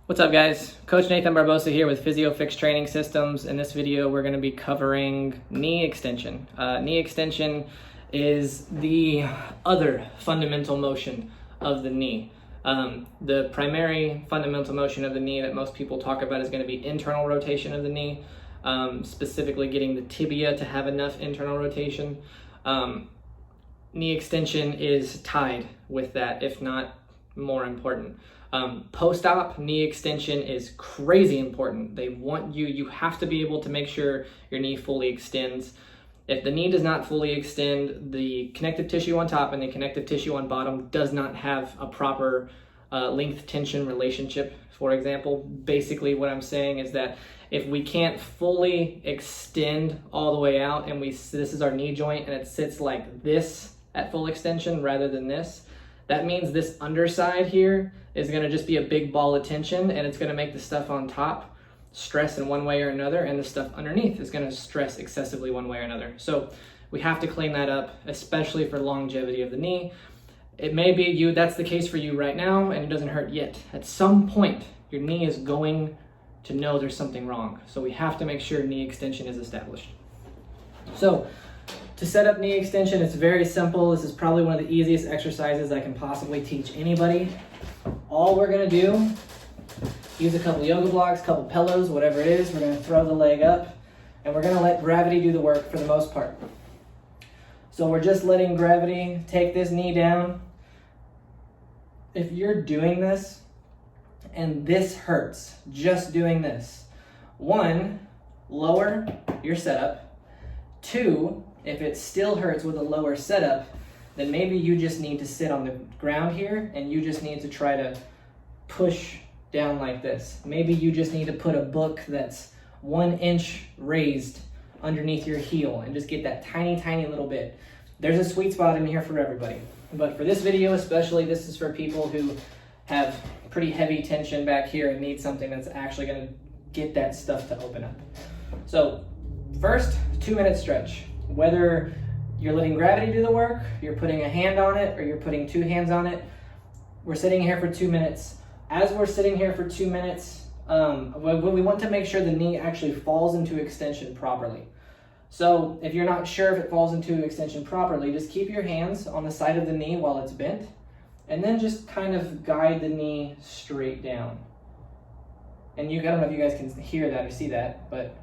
What's up, guys? Coach Nathan Barbosa here with PhysioFix Training Systems. In this video, we're going to be covering knee extension. Knee extension is the other fundamental motion of the knee. The primary fundamental motion of the knee that most people talk about is going to be internal rotation of the knee, specifically getting the tibia to have enough internal rotation. Knee extension is tied with that, if not more important. Post-op, knee extension is crazy important. They want you have to be able to make sure your knee fully extends. If the knee does not fully extend, the connective tissue on top and the connective tissue on bottom does not have a proper length-tension relationship, for example. Basically what I'm saying is that if we can't fully extend all the way out and this is our knee joint and it sits like this at full extension rather than this, that means this underside here is going to just be a big ball of tension, and it's going to make the stuff on top stress in one way or another, and the stuff underneath is going to stress excessively one way or another. So we have to clean that up, especially for longevity of the knee. It may be that's the case for you right now, and it doesn't hurt yet. At some point, your knee is going to know there's something wrong. So we have to make sure knee extension is established. So to set up knee extension, it's very simple. This is probably one of the easiest exercises I can possibly teach anybody. All we're gonna do, use a couple yoga blocks, couple pillows, whatever it is. We're gonna throw the leg up and we're gonna let gravity do the work for the most part. So we're just letting gravity take this knee down. If you're doing this and this hurts, just doing this, 1, lower your setup. 2, if it still hurts with a lower setup, then maybe you just need to sit on the ground here and you just need to try to push down like this. Maybe you just need to put a book that's 1 inch raised underneath your heel and just get that tiny, tiny little bit. There's a sweet spot in here for everybody. But for this video especially, this is for people who have pretty heavy tension back here and need something that's actually gonna get that stuff to open up. So first, 2-minute stretch. Whether you're letting gravity do the work, you're putting a hand on it, or you're putting 2 hands on it, we're sitting here for 2 minutes. As we're sitting here for 2 minutes, we want to make sure the knee actually falls into extension properly. So if you're not sure if it falls into extension properly, just keep your hands on the side of the knee while it's bent, and then just kind of guide the knee straight down. And I don't know if you guys can hear that or see that, but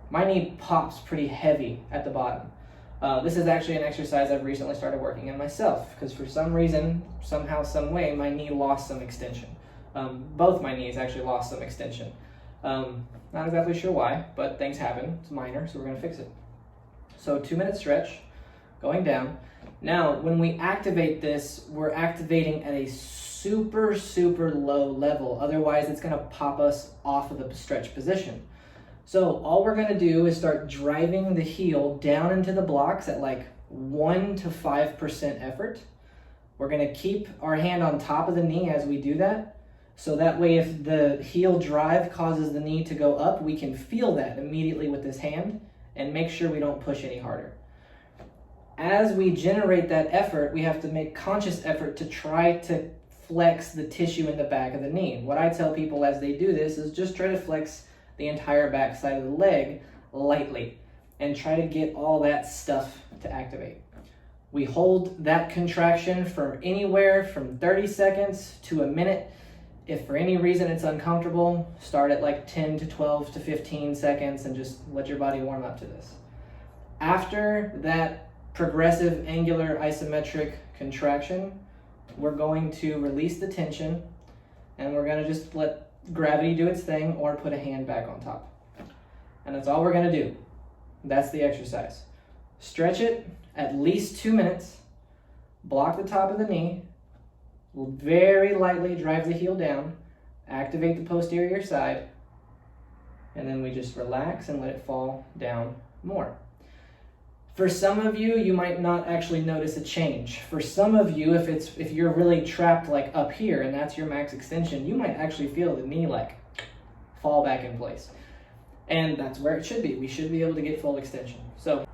my knee pops pretty heavy at the bottom. This is actually an exercise I've recently started working in myself, because for some reason, somehow, some way, my knee lost some extension. Both my knees actually lost some extension. Not exactly sure why, but things happen. It's minor, so we're gonna fix it. So 2-minute stretch, going down. Now, when we activate this, we're activating at a super, super low level. Otherwise, it's gonna pop us off of the stretch position. So all we're gonna do is start driving the heel down into the blocks at like 1 to 5% effort. We're gonna keep our hand on top of the knee as we do that. So that way, if the heel drive causes the knee to go up, we can feel that immediately with this hand and make sure we don't push any harder. As we generate that effort, we have to make conscious effort to try to flex the tissue in the back of the knee. What I tell people as they do this is just try to flex the entire back side of the leg lightly and try to get all that stuff to activate. We hold that contraction for anywhere from 30 seconds to a minute. If for any reason it's uncomfortable, start at like 10 to 12 to 15 seconds and just let your body warm up to this. After that progressive angular isometric contraction, we're going to release the tension and we're going to just let gravity do its thing or put a hand back on top. And that's all we're gonna do. That's the exercise. Stretch it at least 2 minutes, block the top of the knee, very lightly drive the heel down, activate the posterior side, and then we just relax and let it fall down more. For some of you, you might not actually notice a change. For some of you, if you're really trapped like up here and that's your max extension, you might actually feel the knee like fall back in place. And that's where it should be. We should be able to get full extension. So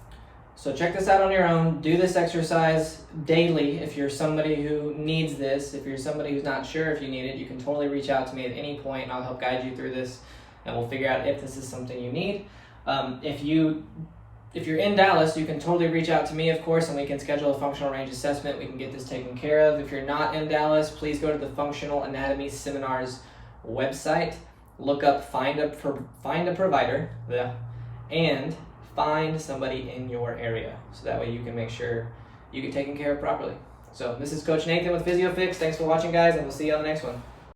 So check this out on your own. Do this exercise daily if you're somebody who needs this. If you're somebody who's not sure if you need it, you can totally reach out to me at any point and I'll help guide you through this and we'll figure out if this is something you need. If you're in Dallas, you can totally reach out to me, of course, and we can schedule a functional range assessment. We can get this taken care of. If you're not in Dallas, please go to the Functional Anatomy Seminars website, look up find a provider, and find somebody in your area. So that way you can make sure you get taken care of properly. So this is Coach Nathan with PhysioFix. Thanks for watching, guys, and we'll see you on the next one.